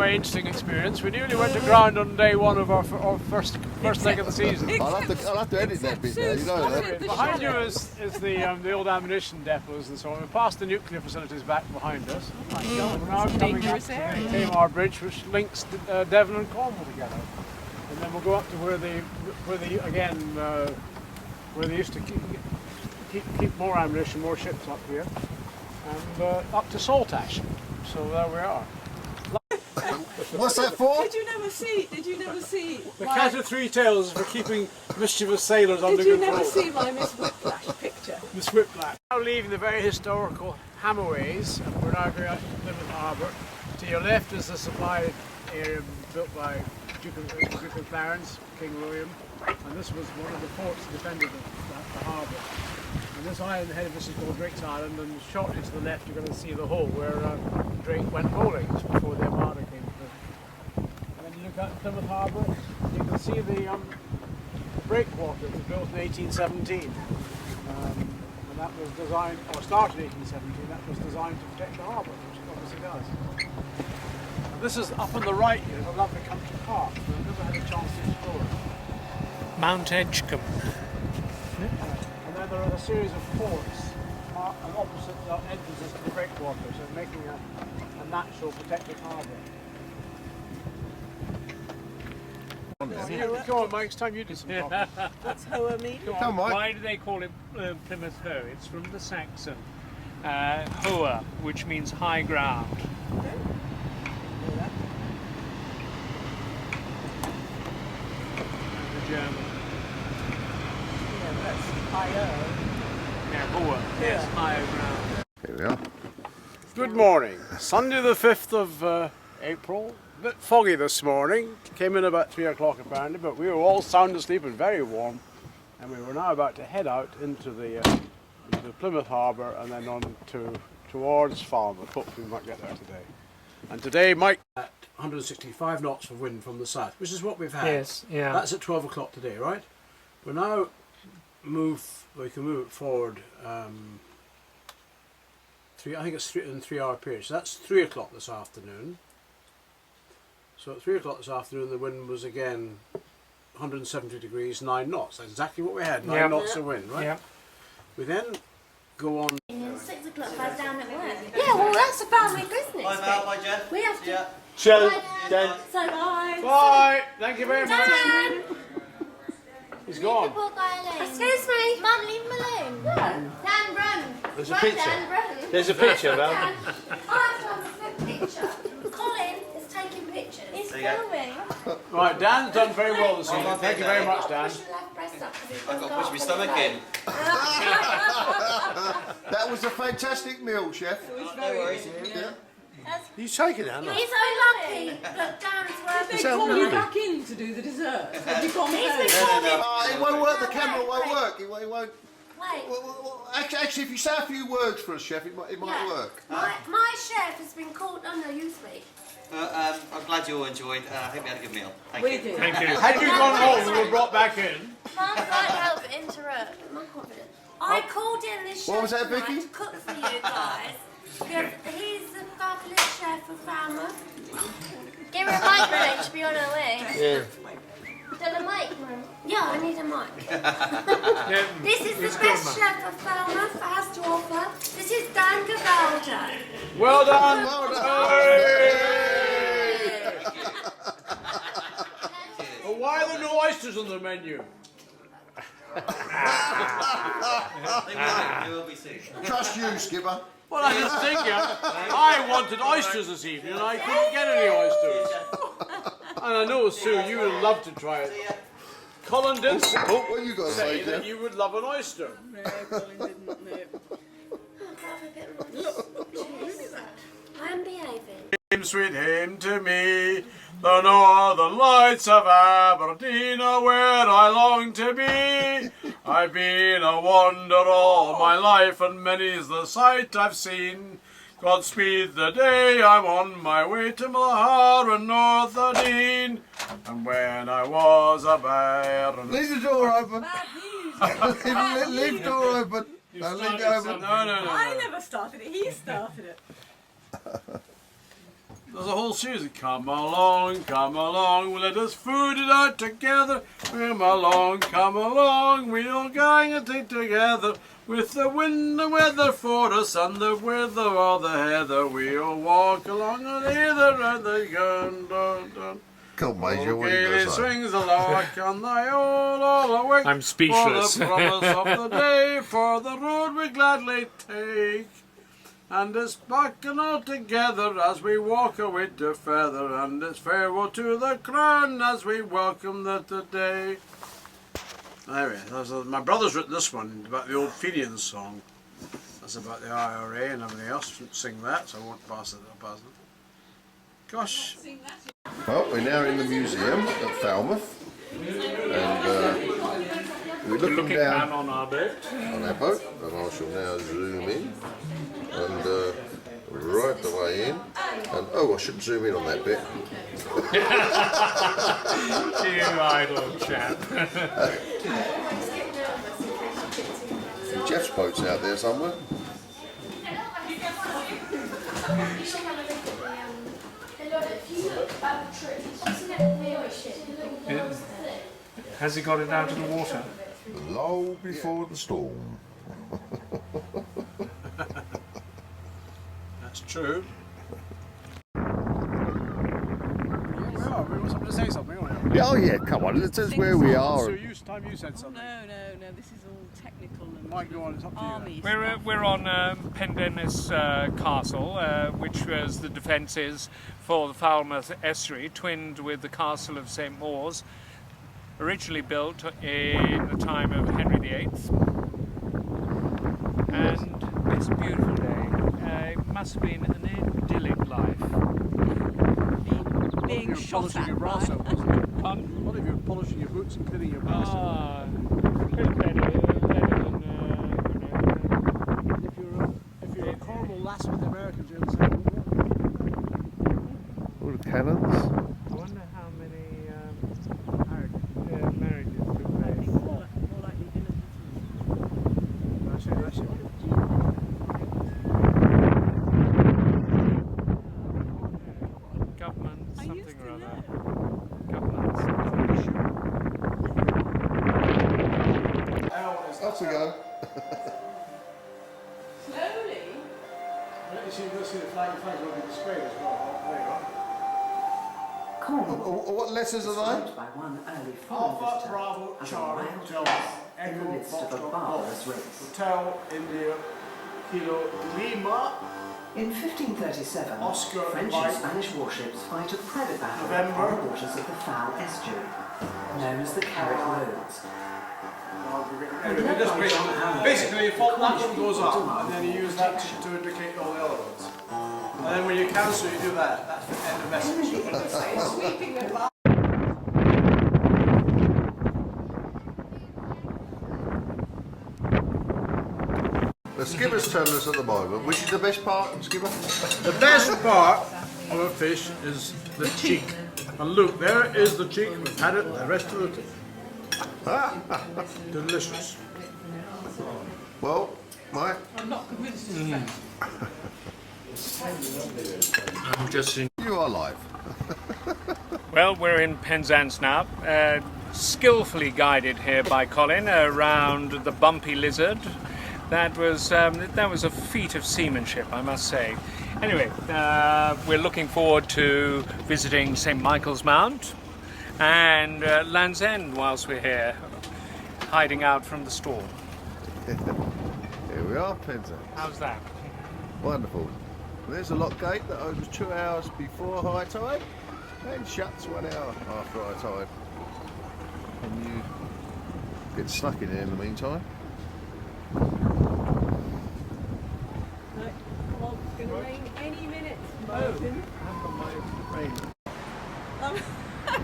very interesting experience. We nearly went to ground on day one of our first leg of the season. I'll have to edit that bit there, you know that. Behind you is the old ammunition depots and so on. We passed the nuclear facilities back behind us. Oh my God, We're now coming up to the Tamar Bridge, which links Devon and Cornwall together. And then we'll go up to where they used to keep more ammunition, more ships up here, and up to Saltash. So there we are. What's that for? Did you never see? The cat of three tails for keeping mischievous sailors under Did you control. never see my Miss Whiplash picture? Miss Whiplash. Now leaving the very historical Hammerways, and we're now going out to Plymouth Harbour. To your left is the supply area built by Duke of Clarence, King William, and this was one of the forts that defended the harbour. And this island ahead of us is called Drake's Island, and shortly to the left you're going to see the hull where Drake went bowling just before the Armada came through. And then you look out at Plymouth Harbour, you can see the breakwater that was built in 1817. And that was designed, or started in 1817, that was designed to protect the harbour, which it obviously does. And this is up on the right here, a lovely country park. I've never had a chance to explore it. Mount Edgecombe. And then there are a series of forts and opposite entrances to the breakwater, so making a natural protected harbour. Come on, Mike, it's time you did some talking. That's how I mean. Come on. Why do they call it Plymouth Hoe? It's from the Saxon Hoa, which means high ground. And the German. Yeah, that's higher. Yeah, Hoa. Yes, higher ground. Here we are. Good morning. Sunday the 5th of April. A bit foggy this morning. Came in about 3 o'clock apparently, but we were all sound asleep and very warm. And we were now about to head out into the Plymouth Harbour and then on towards Falmouth. Hopefully we might get there today. And today Mike at 165 knots of wind from the south, which is what we've had. Yes, yeah. That's at 12 o'clock today, right? We're now we can move it forward. I think it's in 3 hour period. So that's 3 o'clock this afternoon. So at 3 o'clock this afternoon the wind was again 170 degrees, 9 knots. That's exactly what we had, 9 knots of wind, right? Yeah. We then go on. 6 o'clock I was down at work. Yeah, well that's a family business. Bye Val, bye Jeff. We have to. Yeah. Shelley, Bye, Dan. So bye. Bye! Thank you very much. Dan. He's The gone. poor guy alone. Excuse me. Mum, leave him alone. No. Dan, run. There's a Run, picture. Dan, run. There's a picture, Val. Dan, I have to have a flip picture. Colin is taking pictures. He's There you go. filming. Right, Dan's done very well this evening. Thank you very much, Dan. Push your left breast up 'cause it's I've got to gone push my up stomach and in. That was a fantastic meal, Chef. No worries. You take it, Anna. He's so lucky that Dan's working. They call you back in to do the dessert. Have you gone home? It won't work, the camera won't work. It won't. Wait. Well, actually, if you say a few words for us, Chef, it might Yeah. work. My chef has been called. Oh no, you speak. I'm glad you all enjoyed. I hope you had a good meal. Thank We you. did. Thank you. Had you gone home and were brought back in? Mum can't help but interrupt. I'm confident. I called in this chef What was that, tonight Vicky? to cook for you guys. Because he's the fabulous chef of Falmouth. Give her a mic, Mum, to be on her way. Yeah. Done a mic, Mum? Yeah, I need a mic. Yeah, This is it's the good, best man. chef of Falmouth has to offer. This is Dan Gavaldo. Well done! Well done. But why are there no oysters on the menu? They will be soon. Trust you, Skipper. Well, I was thinking, I wanted oysters this evening and I couldn't get any oysters. And I know, Sue, you would love to try it. Colin did Oh, what you got to say say, that Jeff? you would love an oyster. No, Colin didn't. No. I'm behaving. Hymn, sweet hymn to me, the northern lights of Aberdeen are where I long to be. I've been a wanderer all my life, and many's the sight I've seen. Godspeed the day I'm on my way to Mahar and North Adine. And when I was a bairn. Leave the door open. Bad news. Leave the door open. Don't leave it open. No. I never started it. He started it. There's a whole series of come along, let us food it out together. Come along, we'll gang a thing together. With the wind and weather for us, and the weather or the heather, we'll walk along on either and the gun. Dun, dun. Come on, Major, what are you Gaily going to say? swings the lark on the old all awake. I'm speechless. For the promise of the day, for the road we gladly take. And it's sparking all together as we walk away to feather, and it's farewell to the crown as we welcome the day. Anyway, my brother's written this one about the old Fenians song. That's about the IRA and everything else. Shouldn't sing that, so I won't pass it. Gosh. Well, we're now in the museum at Falmouth, and we're looking down on our boat. on our boat, and I shall now zoom in, and right the way in, and oh, I shouldn't zoom in on that bit. You idle chap. Jeff's boat's out there somewhere. Has he got it out of the water? Low before the storm. That's true. Yeah, we want somebody to say something, aren't you? Oh yeah, come on, let's tell us where we are. So time you said something. No, this is all technical and Mike, go on, it's up to you. army We're on Pendennis Castle, which was the defences for the Falmouth estuary, twinned with the castle of St Maur's, originally built in the time of Henry VIII. And it's a beautiful day. It must have been an idyllic life. being shot polishing at. your brass Right? out, wasn't it? Pardon? What if you were polishing your boots and cleaning your brass out? Ah, better than If you're a Cornwall lass with the Americans, you're in the same boat. All the cannons. I wonder how many marriages took place. More likely dinner. That's it. Government I something used to or other. know. Government something. Off we go. Slowly. You see the flag, the flag's over the square as well. There you go. What letters are they? By one early foreign Alpha, visitor Bravo, as a Charlie, wild Delta, horse in the Echo, midst of a Foxtrot, barbarous Golf, race. Hotel, India, Kilo, Lima, In 1537, Oscar, French Mike. and Spanish warships fight a private battle November. on the waters of the Foul estuary, known as the Carrick Roads. Anyway, basically, that one goes up, and then you use that to indicate all the other ones. And then when you cancel, you do that. That's the end of message. Sweeping the bar. The skipper's telling us at the moment, which is the best part, skipper? The best part of a fish is the cheek. And look, there is the cheek. We've had it the rest of the day. Delicious. Well, Mike, I'm not convinced. I'm just in. you are live. Well, we're in Penzance now, skillfully guided here by Colin around the bumpy lizard. That was a feat of seamanship, I must say. Anyway, we're looking forward to visiting St Michael's Mount and Land's End whilst we're here, hiding out from the storm. Here we are, Penzance. How's that? Wonderful. There's a lock gate that opens 2 hours before high tide and shuts 1 hour after high tide. And you get stuck in there in the meantime. Right, well, it's going to rain any minute. Martin.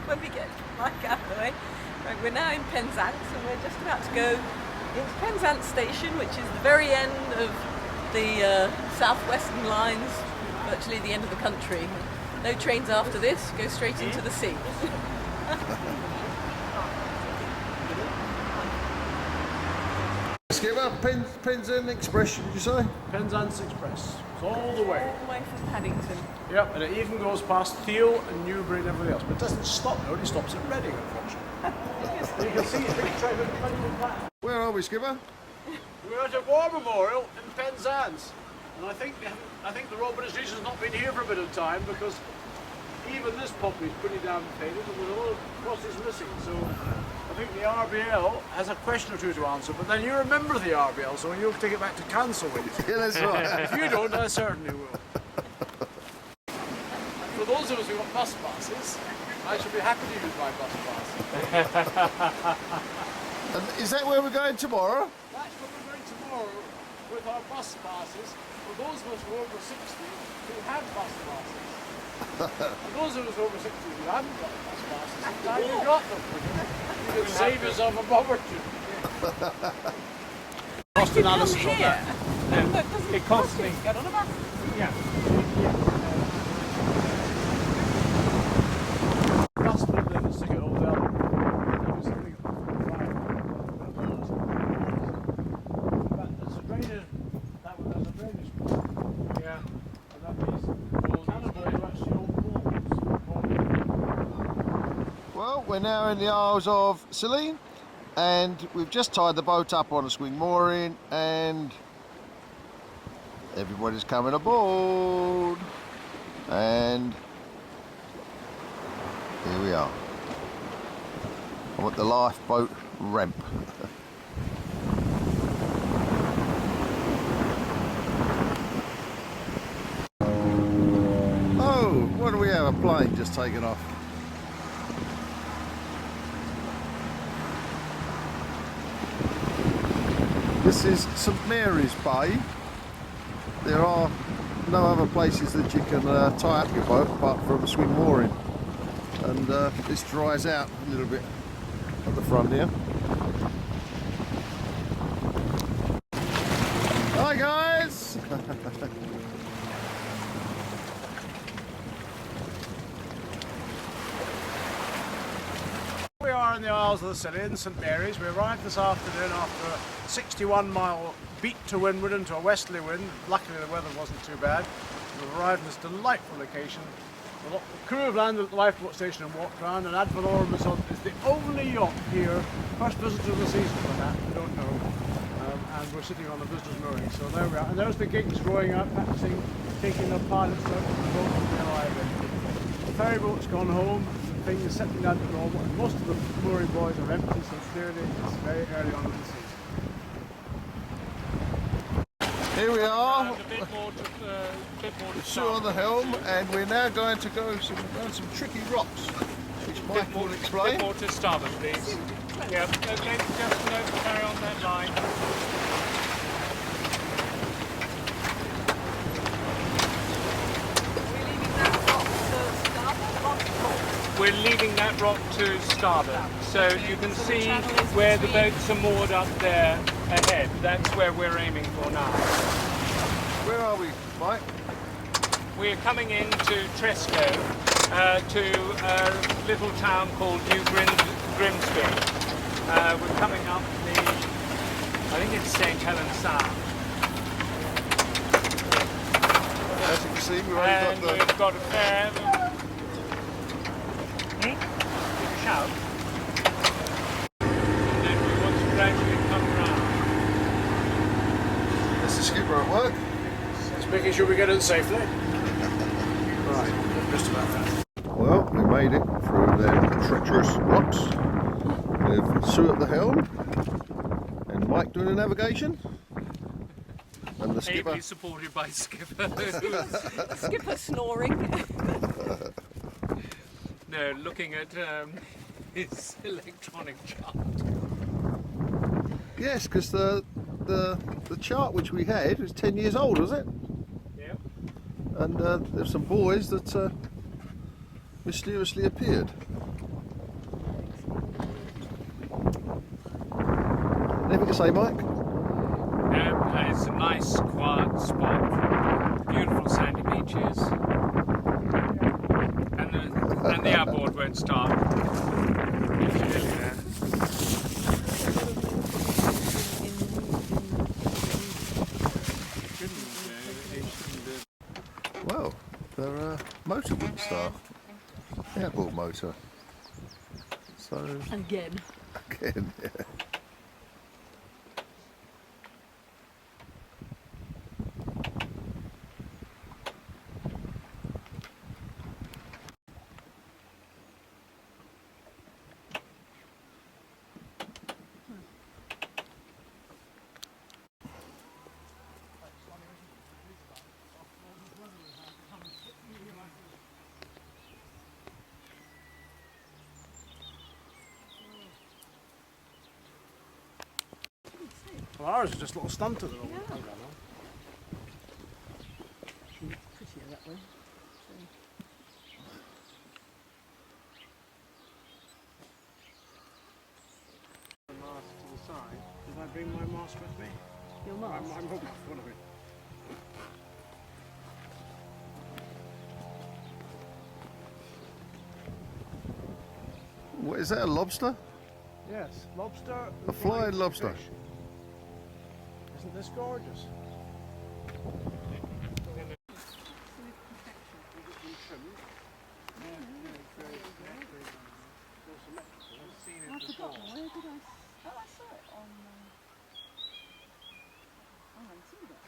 When we get Mike out of the way. Right, we're now in Penzance and we're just about to go into Penzance Station, which is the very end of the southwestern lines, virtually the end of the country. No trains after this, go straight into the sea. Skipper, Penzance Express, did you say? Penzance Express. It's all the way. All the way from Paddington. Yep, and it even goes past Thiel and Newbury and everything else. But it doesn't stop there, it only stops at Reading, unfortunately. You can see a big train with plenty of platforms. Where are we, Skipper? We're at a war memorial in Penzance, and I think the Royal British Legion's not been here for a bit of time because even this poppy is pretty damn faded and there's a lot of crosses missing. So I think the RBL has a question or two to answer, but then you're a member of the RBL, so you'll take it back to council with you. Yeah, that's right. If you don't, I certainly will. For those of us who got bus passes, I should be happy to use my bus pass. And is that where we're going tomorrow? That's what we're going tomorrow with our bus passes for those of us who are over 60 who have bus passes. For those of us over 60 who haven't got bus passes, now you've got them. You can save yourself a bob or two. Cost analysis on that. It costs me. Get on a bus. Yeah. Bus building is to get all down. There's a drainage. There's a drainage. Yeah. And that means cannonballs are actually old walls. Well, we're now in the Isles of Scilly, and we've just tied the boat up on a swing mooring, and everybody's coming aboard. And here we are. I'm at the lifeboat ramp. Oh, what do we have? A plane just taken off. This is St Mary's Bay. There are no other places that you can tie up your boat apart from a swing mooring. And this dries out a little bit at the front here. Hi guys! We are in the Isles of the Scilly in St Mary's. We arrived this afternoon after a 61-mile beat to windward into a westerly wind. Luckily the weather wasn't too bad. We arrived in this delightful location. The crew have landed at the lifeboat station and walked around, and Ad Valorem is the only yacht here, first visitor of the season for that, we don't know. And we're sitting on the visitor's mooring, so there we are. And there's the gigs rowing out, practicing, taking their pilots out of the boat and they're arriving. The ferry boat's gone home, the thing is settling down to normal, and most of the mooring buoys are empty, so clearly it's very early on in the season. Here we are, A bit more to Sue on the helm, and we're now going to go around some tricky rocks, which Mike will A explain. bit more to starboard, please. Yeah, okay, just carry on that line. We're leaving that rock to starboard, so you can see where the boats are moored up there ahead. That's where we're aiming for now. Where are we, Mike? We're coming into Tresco, to a little town called New Grimsby. We're coming up I think it's St Helens Sound. As you can see, we've And already we've got a fair... Give a shout. And then we want to gradually come round. That's the skipper at work. Just making sure we get in safely. Right, just about that. Well, we made it through the treacherous rocks with Sue at the helm and Mike doing the navigation. And the skipper. Ably supported by Skipper. Skipper snoring. No, looking at his electronic chart. Yes, because the chart which we had was 10 years old, was it? Yep. And there's some buoys that mysteriously appeared. Anything to say, Mike? It's a nice, quiet spot. Beautiful sandy beaches. And the outboard won't start. motor wouldn't start. Airborne motor. So Again. again, yeah. Well, ours is just a little stunt at the moment. Yeah. Prettier that way. Mask to the side. Did I bring my mask with me? Your My mask? mobile phone of it. What is that? A lobster? Yes, lobster. A flying lobster. Fish. Isn't this gorgeous? I've forgotten. Where did I? Oh, I saw it on. Oh, I see that.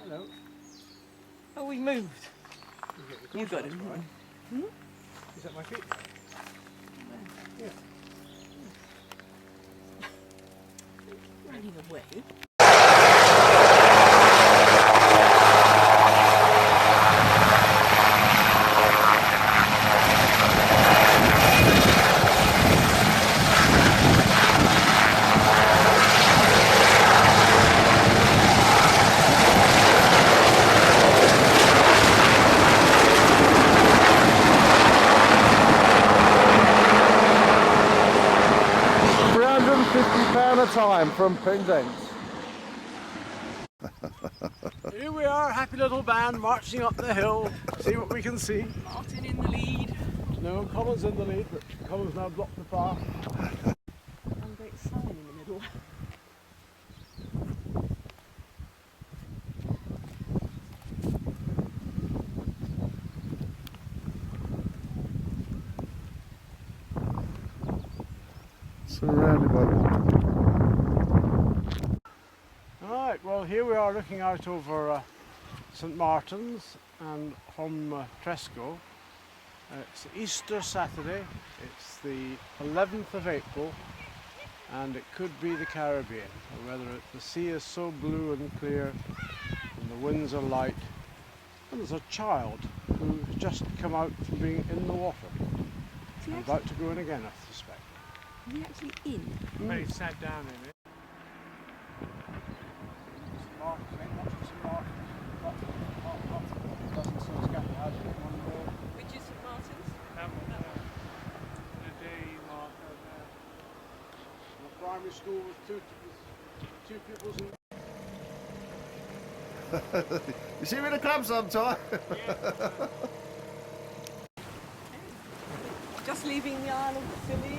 Hello. Oh, we moved. You got it. Right. Is that my feet? Yeah. Running away. £350 a time from Penzance. Here we are, happy little band marching up the hill. See what we can see. Martin in the lead. No, Colin's in the lead, but Colin's now blocked the path. One great sign in the middle. Surrounded by water. Alright, well here we are looking out over St Martin's and from Tresco. It's Easter Saturday, it's the 11th of April and it could be the Caribbean. Or whether the sea is so blue and clear and the winds are light, and there's a child who's just come out from being in the water and about to go in again, I suspect. Is he actually in? But he sat down in it. St Martin's, I think, watching St Martin's, but doesn't so scattered out in one row. Which is St Martin's? The day marker there. A primary school with two pupils in. You see me in the club sometime? Just leaving the Isle of Scilly,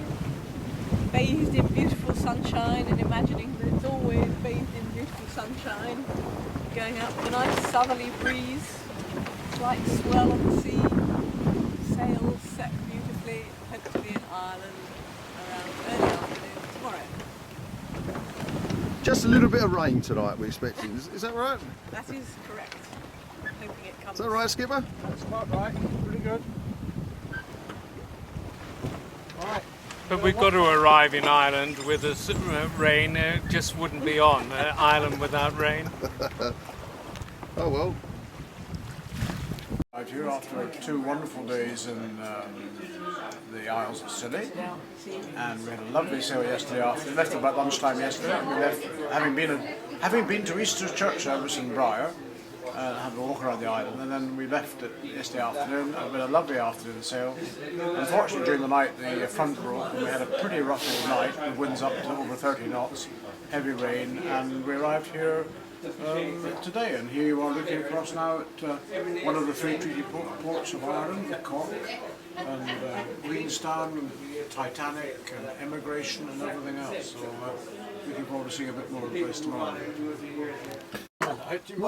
bathed in beautiful sunshine and imagining that it's always bathed in beautiful sunshine, going out with a nice southerly breeze, slight swell on the sea, sails set beautifully, hope to be in Ireland around early afternoon tomorrow. Just a little bit of rain tonight we're expecting. Is that right? That is correct. Hoping it comes. Is that right, Skipper? That's quite right, pretty good. Right. But we've got to arrive in Ireland with rain. It just wouldn't be on. Ireland without rain. Oh well. Arrived here after 2 wonderful days in the Isles of Scilly, and we had a lovely sail yesterday afternoon. We left about lunchtime yesterday. We left, having been to Easter Church service in Briar, had a walk around the island, and then we left it yesterday afternoon. It was a lovely afternoon sail. Unfortunately, during the night the front broke, and we had a pretty rough old night. The winds up to over 30 knots, heavy rain, and we arrived here today, and here you are looking across now at one of the free treaty ports of Ireland, Cork, and Queenstown, and Titanic, and emigration, and everything else. So looking forward to seeing a bit more of the place tomorrow. Well, I don't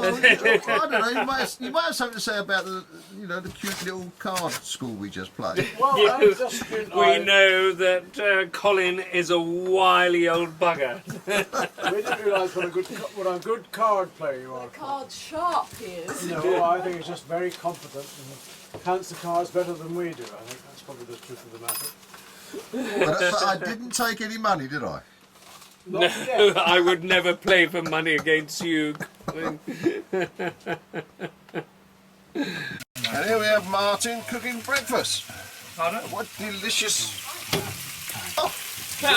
know. You might have something to say about the cute little card school we just played. Well, We know that Colin is a wily old bugger. we didn't realise what a good card player you are. Card sharp he is. No, I think he's just very competent and counts the cards better than we do. I think that's probably the truth of the matter. But I didn't take any money, did I? No, I would never play for money against you, Colin. And here we have Martin cooking breakfast. Pardon? What delicious... You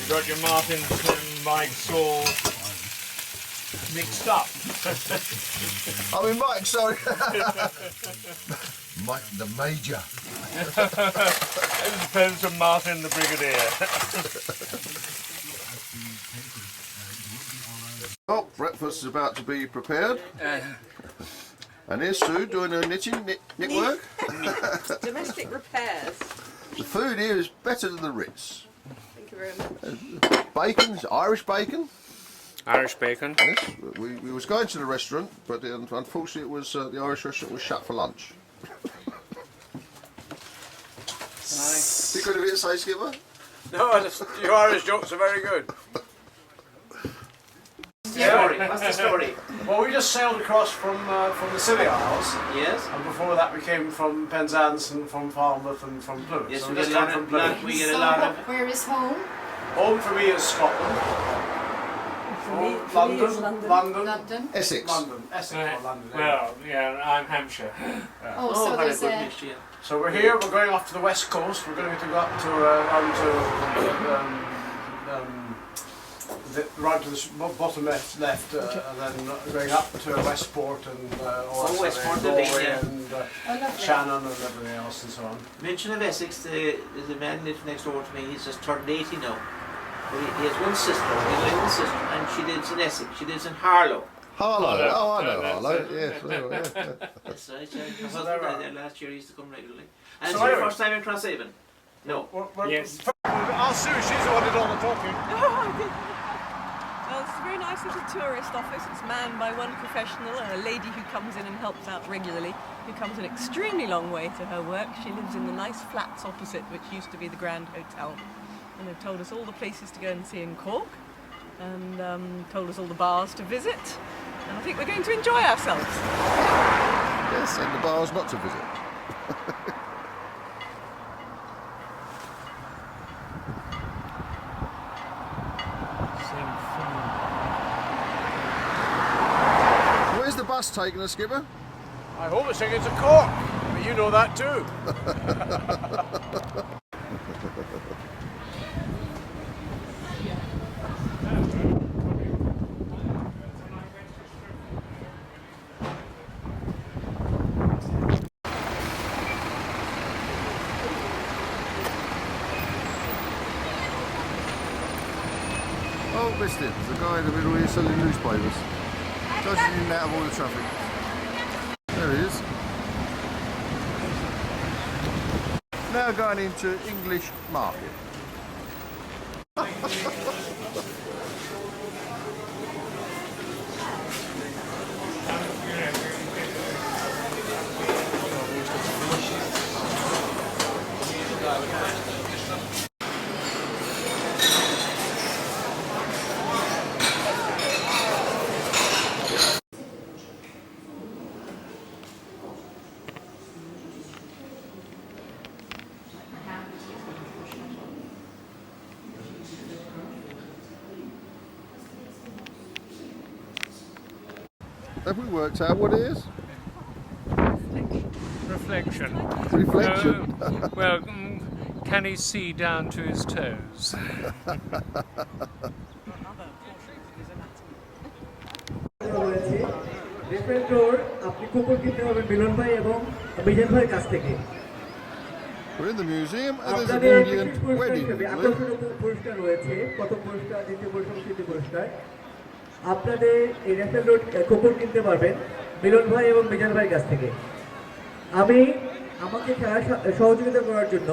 got your Martins and Mike's all mixed up. I mean, Mike, sorry. Mike the Major. As opposed to Martin the Brigadier. Well, breakfast is about to be prepared. And here's Sue doing her knitwork. Domestic repairs. The food here is better than the Ritz. Thank you very much. Bacon, it's Irish bacon. Irish bacon. Yes, we was going to the restaurant, but unfortunately it was the Irish restaurant was shut for lunch. You got a bit to say, Skipper? No, your Irish jokes are very good. What's the story? Well, we just sailed across from the Scilly Isles, Yes? and before that we came from Penzance and from Falmouth and from Plymouth. Yes, so we just get a came lot from of, Plymouth. we get a lot of... Where is home? Home for me is Scotland. For me is London. London. Essex. London, Essex or London. Yeah. Well, yeah, I'm Hampshire. Oh, so what a there's good a... mixture. So we're here. We're going off to the west coast. We're going to go up to right to the bottom left, and then going up to Westport and Westport, Galway yeah. and lovely. Shannon and everything else and so on. Mention of Essex, there's a man lives next door to me, he's just turned 80 now. But he has one sister, and she lives in Essex, she lives in Harlow. Harlow. Harlow. Oh, I know That's Harlow. it. Yes. Yeah. That's right, yeah. My husband died there last year, he used to come regularly. And So it's your anyway. first time in Crosshaven? No. Yes. Our Sue, she's the one who did all the talking. Well, it's a very nice little tourist office. It's manned by one professional and a lady who comes in and helps out regularly, who comes an extremely long way to her work. She lives in the nice flats opposite, which used to be the Grand Hotel. And they've told us all the places to go and see in Cork, and told us all the bars to visit. And I think we're going to enjoy ourselves. Yes, and the bars not to visit. Where's the bus taking us, Skipper? I hope it's taking to Cork, but you know that too. Oh, missed it. There's a guy in the middle here selling newspapers. Dodging in and out of all the traffic. There he is. Now going into English Market. Have we worked out what it is? Reflection. Reflection. Well, can he see down to his toes? Different road আপনি কুকুর কিনতে হবে মিলন ভাই এবং বিজন ভাইয়ের কাছ থেকে We're in the museum and there's an আপনাদের Indian বিশেষ পুরস্কার wedding. হিসেবে Luke. আকর্ষণীয় পুরস্কার রয়েছে, প্রথম পুরস্কার, দ্বিতীয় পুরস্কার, তৃতীয় পুরস্কার। আপনাদের এই রেফেল রোড কুপন কিনতে পারবেন মিলন ভাই এবং মিজান ভাইয়ের কাছ থেকে। আমি আমাকে খেলায় সহযোগিতা করার জন্য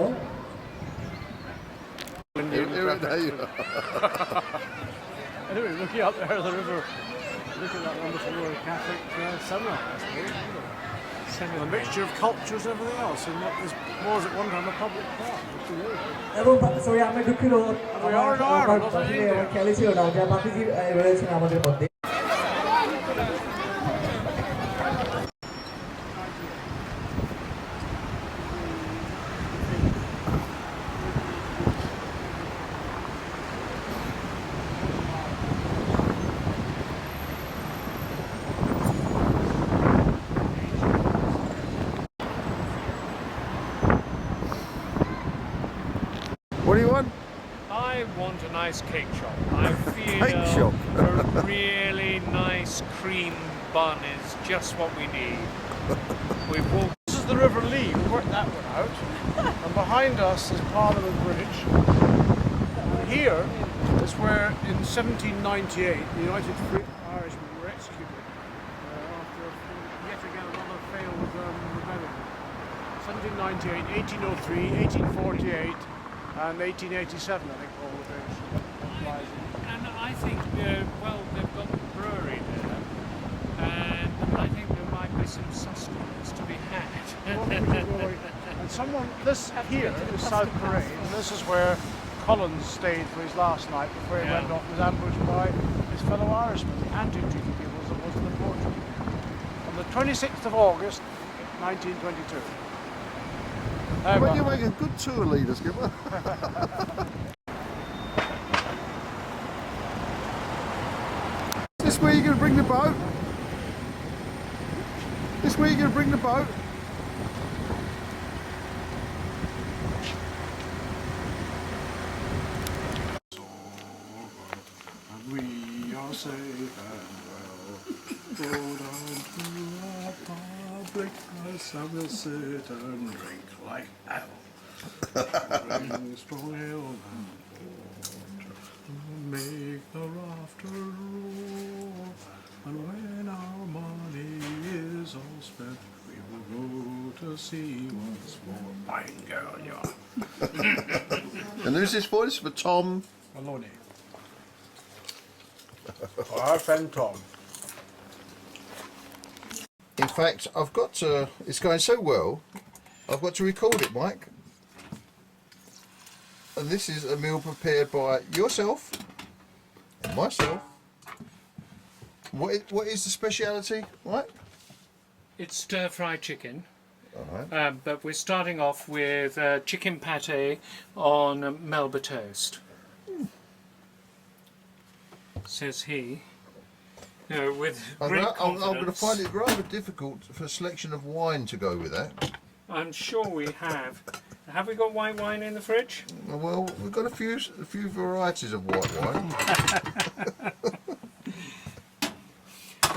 There you are. Anyway, looking up there at the river, look at that wonderful Roman Catholic sunrise. A mixture of cultures and everything else, and what was at one time a public park. এবং sorry আমি দুঃখিত আমার খেয়ালই ছিল না যে বাপিজি রয়েছেন আমাদের মধ্যে। What do you want? I want a nice cake shop. I feel Cake shop? a really nice cream bun is just what we need. We've walked. This is the River Lee. We worked that one out. And behind us is Parliament Bridge. And here is where, in 1798, the United Free Irishmen were executed after yet again another failed rebellion. 1798, 1803, 1848, and 1887, I think, all the various uprisings. And I think, well, they've got the brewery there, and I think there might be some sustenance to be had. And someone, this here is South Parade, and this is where Collins stayed for his last night before he went off and was ambushed by his fellow Irishmen, the anti-treaty people as opposed to the Portuguese. On the 26th of August, 1922. Well, you make a good tour leader, Skipper. Is this where you're going to bring the boat? This where you're going to bring the boat? And we are safe and well. Go down to our public house and we'll sit and drink like hell. Drink strong ale and water, make the rafter roar. And when our money is all spent, we will go to sea once more. Fine girl, you are. And who's this for? This is for Tom. Maloney. Our friend Tom. In fact, I've got to, it's going so well, I've got to record it, Mike. And this is a meal prepared by yourself and myself. What is the speciality, Mike? It's stir-fried chicken. Alright. But we're starting off with chicken pate on Melba toast. Says he. With great I'm going to confidence. find it rather difficult for a selection of wine to go with that. I'm sure we have. Have we got white wine in the fridge? Well, we've got a few varieties of white wine.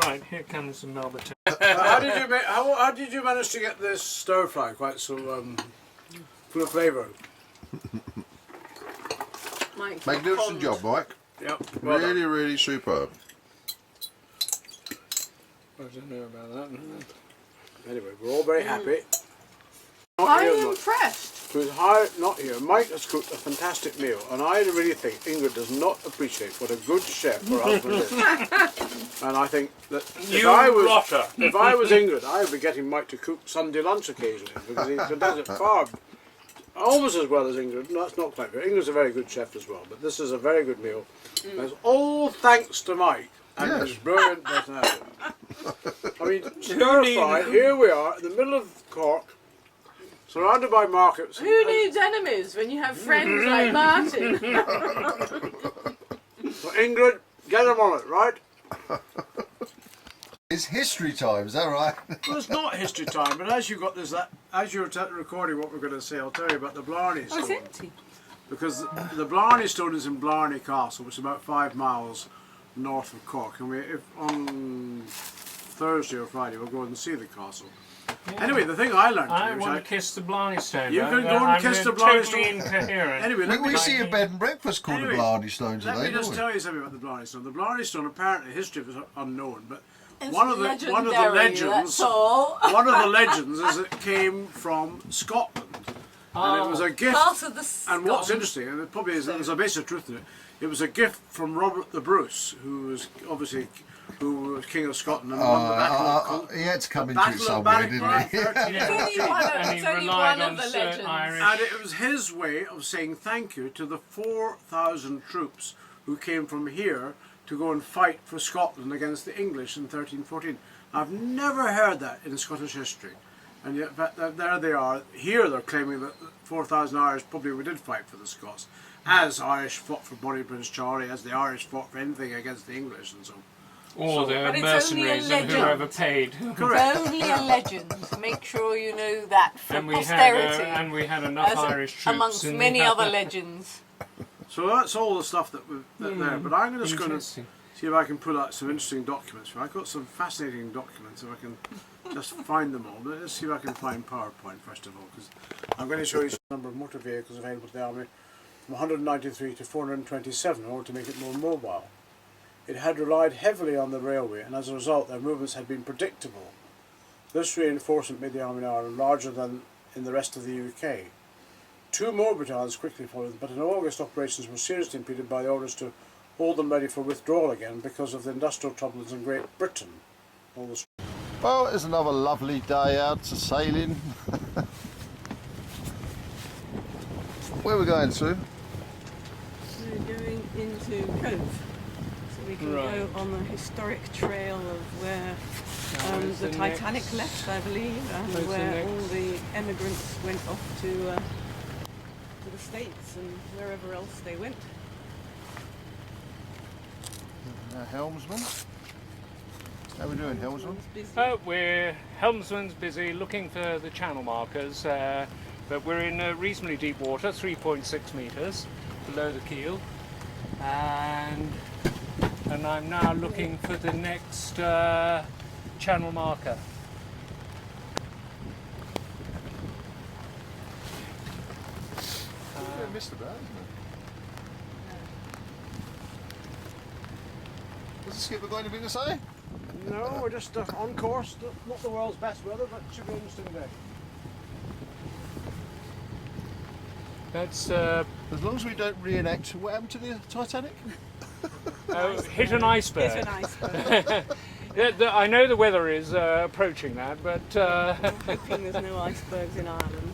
Right, here comes the Melba toast. How did you manage to get this stir fry quite so full of flavour? Magnificent job, Mike. Yep. Well Really, really superb. I don't know about that. Anyway, we're all very happy. I'm impressed. Not here. Mike has cooked a fantastic meal, and I really think Ingrid does not appreciate what a good chef her husband is. And I think that if I was Ingrid, I would be getting Mike to cook Sunday lunch occasionally because he does it far almost as well as Ingrid. No, that's not quite fair. Ingrid's a very good chef as well, but this is a very good meal. That's all thanks to Mike and his brilliant personality. I mean, stir fry. Here we are in the middle of Cork. Surrounded by markets. Who needs enemies when you have friends like Martin? So Ingrid, get them on it, right? It's history time, is that right? Well, it's not history time, but as you've got this, as you're recording what we're going to say, I'll tell you about the Blarney Stone. Oh, it's empty. Because the Blarney Stone is in Blarney Castle, which is about 5 miles north of Cork. And if on Thursday or Friday we'll go and see the castle. Anyway, the thing I learned, I want to kiss the Blarney Stone. You can go and I'm kiss the Blarney Stone. Totally incoherent. Anyway, We see a bed and breakfast called Anyway, the Blarney Stone today, let me don't just we? tell you something about the Blarney Stone. The Blarney Stone, apparently, history is unknown, but It's one of the legendary, legends, that's all. one of the legends is it came from Scotland, and it was a gift. Part of the And what's Scotland. interesting, and it probably is, there's a basic truth in it. It was a gift from Robert the Bruce, who was obviously King of Scotland and won the battle. He had to come the into it Battle of somewhere, didn't Bannockburn, he? 1314. And he It's only relied one of on the certain legends. Irish. And it was his way of saying thank you to the 4,000 troops who came from here to go and fight for Scotland against the English in 1314. I've never heard that in Scottish history. And yet there they are. Here they're claiming that 4,000 Irish probably did fight for the Scots. As Irish fought for Bonnie Prince Charlie, as the Irish fought for anything against the English and so on. Or the But it's only a mercenaries and legend. whoever paid. Correct. It's only a legend. Make sure you know that for And posterity. we had enough as Irish troops amongst in many the other legends. So that's all the stuff that there. But I'm just going to Interesting. see if I can pull out some interesting documents. I've got some fascinating documents, if I can just find them all. Let's see if I can find PowerPoint first of all, because I'm going to show you the number of motor vehicles available to the Army from 193 to 427 in order to make it more mobile. It had relied heavily on the railway, and as a result their movements had been predictable. This reinforcement made the Army in Ireland larger than in the rest of the UK. 2 more battalions quickly followed, but in August operations were seriously impeded by the orders to hold them ready for withdrawal again because of the industrial troubles in Great Britain. All the Well, it's another lovely day out to sailing. Where are we going, Sue? We're going into Cove, so we can Right. go on the historic trail of where where's the the Titanic next- left, I believe, and where's the where next- all the emigrants went off to the States and wherever else they went. Helmsman. How are we doing, Helmsman? Busy. Helmsman's busy looking for the channel markers, but we're in reasonably deep water, 3.6 metres below the keel, and I'm now looking for the next channel marker. I missed about, isn't it? Does the skipper got anything to say? No, we're just on course. Not the world's best weather, but it should be an interesting day. That's As long as we don't reenact what happened to the Titanic. hit an iceberg. It's an iceberg. Yeah, I know the weather is approaching that, but I'm hoping there's no icebergs in Ireland.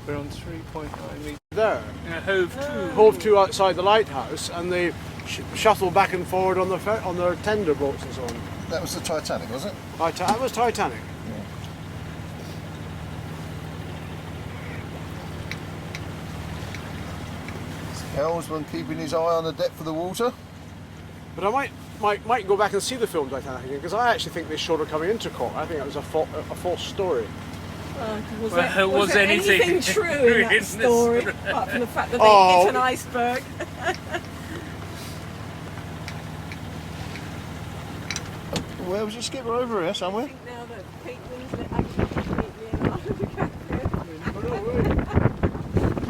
we're on 3.9 metres. There, Hove 2. hove to outside the lighthouse, and they shuttle back and forward on their tender boats and so on. That was the Titanic, was it? That was Titanic. Helmsman keeping his eye on the depth of the water. But I might go back and see the film Titanic again, because I actually think they showed her coming into Cork. I think it was a false story. Was Well, was there anything anything true in in that this story, story? apart from the fact that they Oh. hit an iceberg? Where was the skipper? Over here somewhere? I think now that Kate Winslet actually beat Leonardo DiCaprio. But no, really,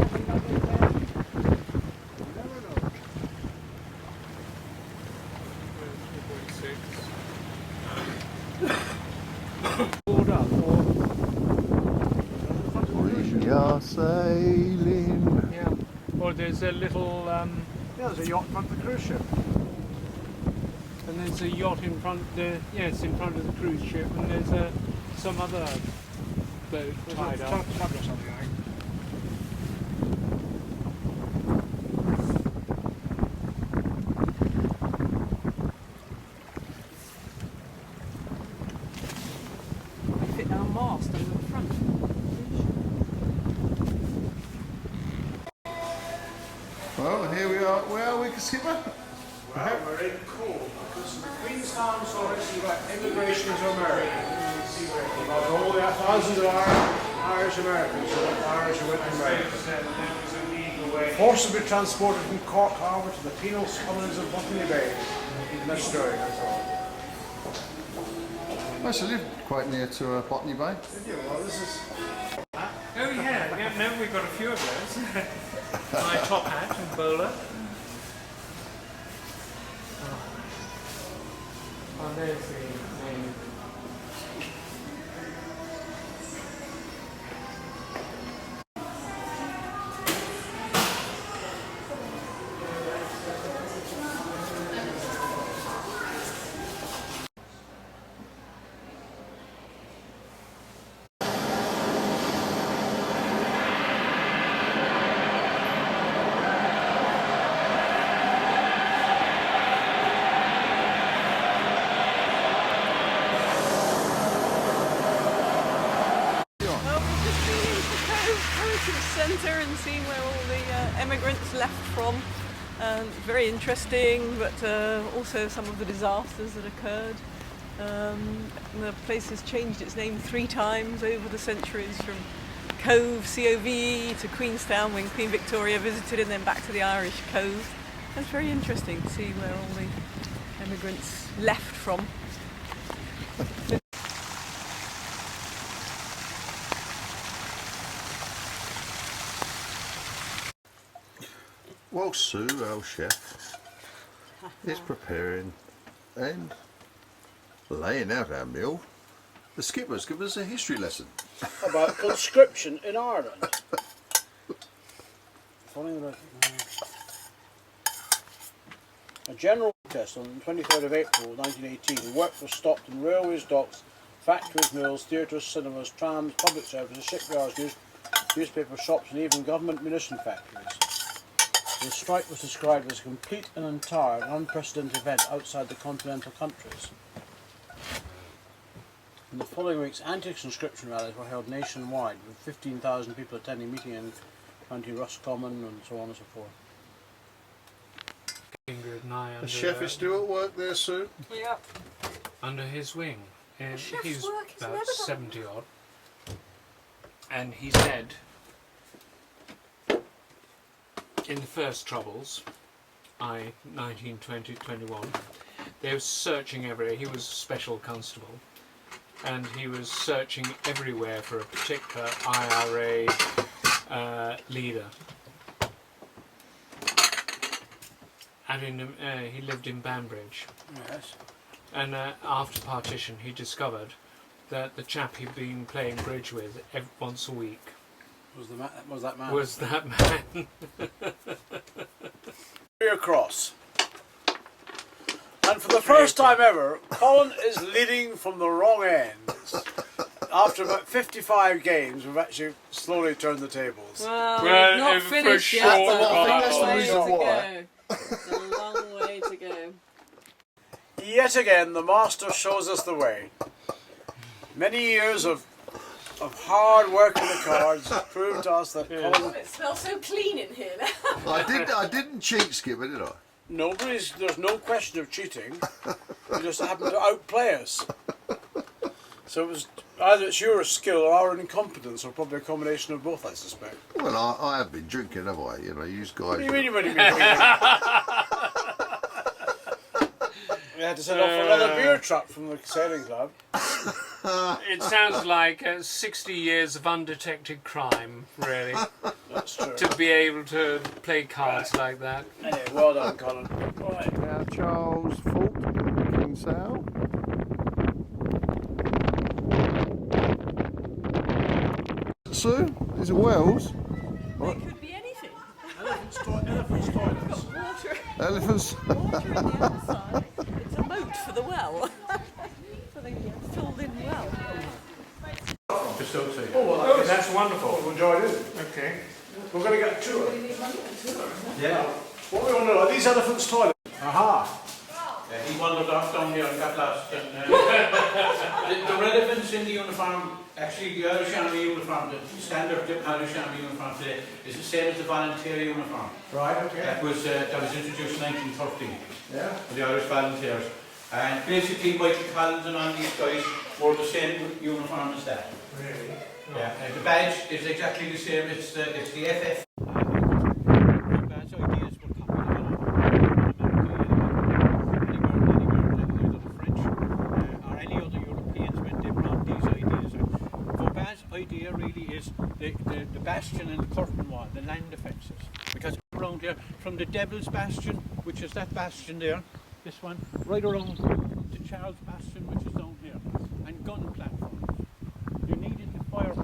We are sailing. Yeah. Or there's a little, yeah, there's a yacht in front of the cruise ship. and there's a yacht in front. Yes, in front of the cruise ship, and there's some other boat tied up. Tug or something, I think. Fit our mast over the front. Well, and here we are. Where are we, skipper? Well, we're in Cork, because the Queenstown story is about immigration to America. About all the thousands of Irish Americans who went to America. Forcibly transported from Cork Harbour to the penal colonies of Botany Bay. That's story, that's all. I used to live quite near to Botany Bay. Well, this is Oh yeah, no, we've got a few of those. My top hat and bowler. Oh, there's the name. Centre and seeing where all the emigrants left from. Very interesting, but also some of the disasters that occurred. The place has changed its name 3 times over the centuries, from Cove, C-O-V-E, to Queenstown when Queen Victoria visited, and then back to the Irish Cove. It's very interesting to see where all the emigrants left from. Well, Sue, our chef, is preparing and laying out our meal. The skipper's given us a history lesson. about conscription in Ireland. A general protest on the 23rd of April 1918. Work was stopped in railways, docks, factories, mills, theatres, cinemas, trams, public services, shipyards, newspaper shops, and even government munition factories. The strike was described as a complete and entire and unprecedented event outside the continental countries. In the following weeks, anti-conscription rallies were held nationwide, with 15,000 people attending a meeting in County Roscommon and so on and so forth. Ingrid and I The chef is still at work there, Sue. Yep. under his wing. And Chef's he's work is about never done. 70 odd. And he said in the first troubles, 1920-21, they were searching everywhere. He was a special constable, and he was searching everywhere for a particular IRA leader. And he lived in Banbridge. Yes. And after partition, he discovered that the chap he'd been playing bridge with once a week Was that man? was that man. Across. And for the first time ever, Colin is leading from the wrong end. After about 55 games, we've actually slowly turned the tables. Well, Well, not if for finished yet. sure- There's a I think long that's the way reason to why. go. It's a long way to go. Yet again, the master shows us the way. Many years of hard work in the cards proved to us that Colin, It smells so clean in here now. I didn't cheat, Skipper, did I? there's no question of cheating. You just happened to outplay us. So it was either it's your skill or our incompetence, or probably a combination of both, I suspect. Well, I have been drinking, have I? You know, you guys. What do you mean you've only been drinking? We had to set off for another beer truck from the sailing club. It sounds like 60 years of undetected crime, really, That's true. to be able to play cards like that. Anyway, well done, Colin. Right. Now, Charles Fault, King Sal. Sue, these are Wells. It could be anything. Elephant's toilets. Water, Elephants. water on the other side. It's a moat for the well. For the filled in well. Oh, that's wonderful. We'll join in. Okay. We're going to get a tour. Yeah. What we want to know are these elephants' toilets. Aha. He wandered off down here and got lost. And, the relevance in the uniform, actually the Irish Army uniform, the standard Irish Army uniform today, is the same as the volunteer uniform. Right, okay. That was introduced in 1913 Yeah. for the Irish Volunteers. And basically Michael Collins and all these guys wore the same uniform as that. Really? Yeah. The badge is exactly the same. It's the FF. French or any other Europeans bastion and the curtain wall, the land defences. Because around here, from the Devil's Bastion, which is that bastion there, this one, right around to Charles Bastion, which is down here, and gun platforms. You needed the fire.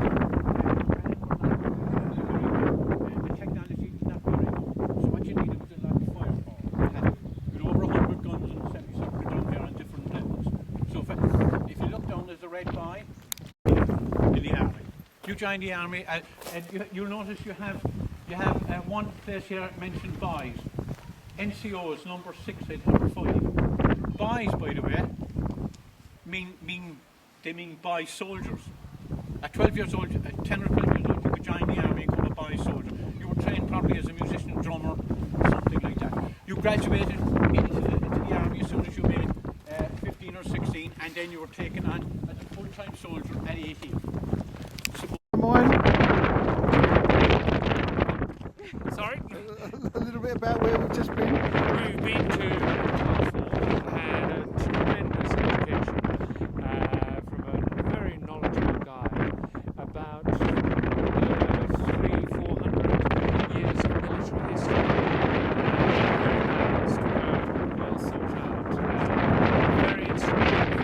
The technology is not very good. So what you needed was a lot of firepower. You had over 100 guns and semicircular down here on different levels. So if you look down, there's a red buy in the army. You join the army, and you'll notice you have one place here mentioned buys. NCOs number 6 and number 5. Buys, by the way, mean buy soldiers. At 12 years old, at 10 or 12 years old, you could join the army and become a buy soldier. You were trained probably as a musician, drummer, or something like that. You graduated into the army as soon as you made 15 or 16, and then you were taken on as a full-time soldier at 18. Sorry? A little bit about where we've just been. We've been to Castle and had a tremendous education from a very knowledgeable guy about 300-400 years of military history. Very balanced, well thought out, very instructive.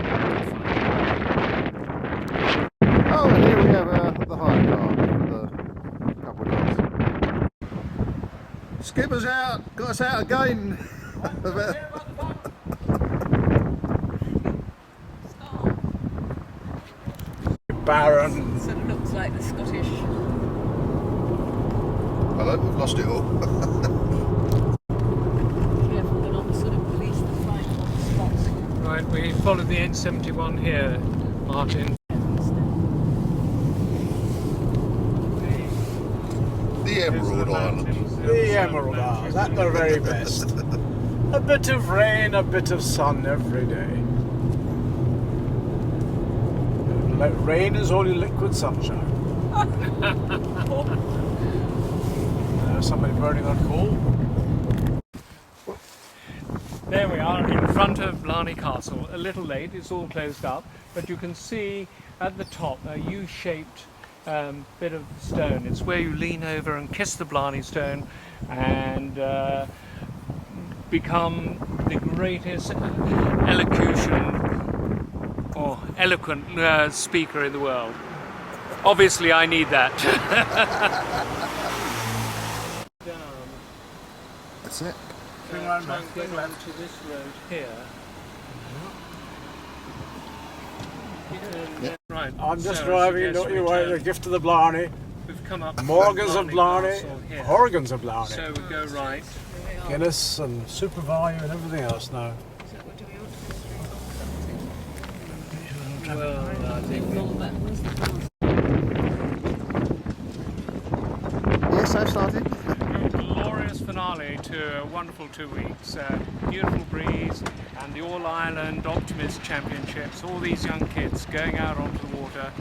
Oh, and here we have the hire car for the couple of days. Skipper's out, got us out again. Baron. Sort of looks like the Scottish. Hello, we've lost it all. Careful they're not sort of police the flying on the spot. Right, we followed the N71 here, Martin. The Emerald Island. The Emerald Isles, at their very best. A bit of rain, a bit of sun every day. Rain is only liquid sunshine. Somebody burning on coal. There we are in front of Blarney Castle. A little late, it's all closed up, but you can see at the top a U-shaped bit of stone. It's where you lean over and kiss the Blarney Stone and become the greatest eloquent speaker in the world. Obviously, I need that. Down. That's it. Try and get onto this road here. Yep. Right. I'm just so driving, don't you worry, the gift of the Blarney. We've come up Morgans of Blarney, Castle here. Horgans of Blarney. So we go right. Guinness and Super Value and everything else now. Well, I think Yes, I've started. glorious finale to a wonderful 2 weeks. Beautiful breeze and the All Ireland Optimist Championships. All these young kids going out onto the water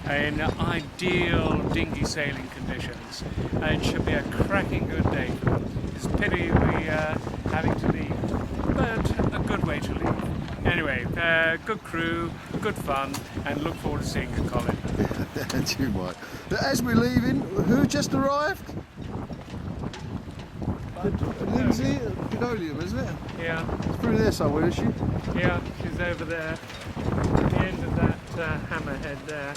in ideal dinghy sailing conditions. It should be a cracking good day for them. It's a pity we having to leave, but a good way to leave. Anyway, good crew, good fun, and look forward to seeing you, Colin. And you might. As we're leaving, who just arrived? Lindsay, Petroleum, isn't it? Yeah, It's through there somewhere, is she? yeah, she's over there, at the end of that hammerhead there.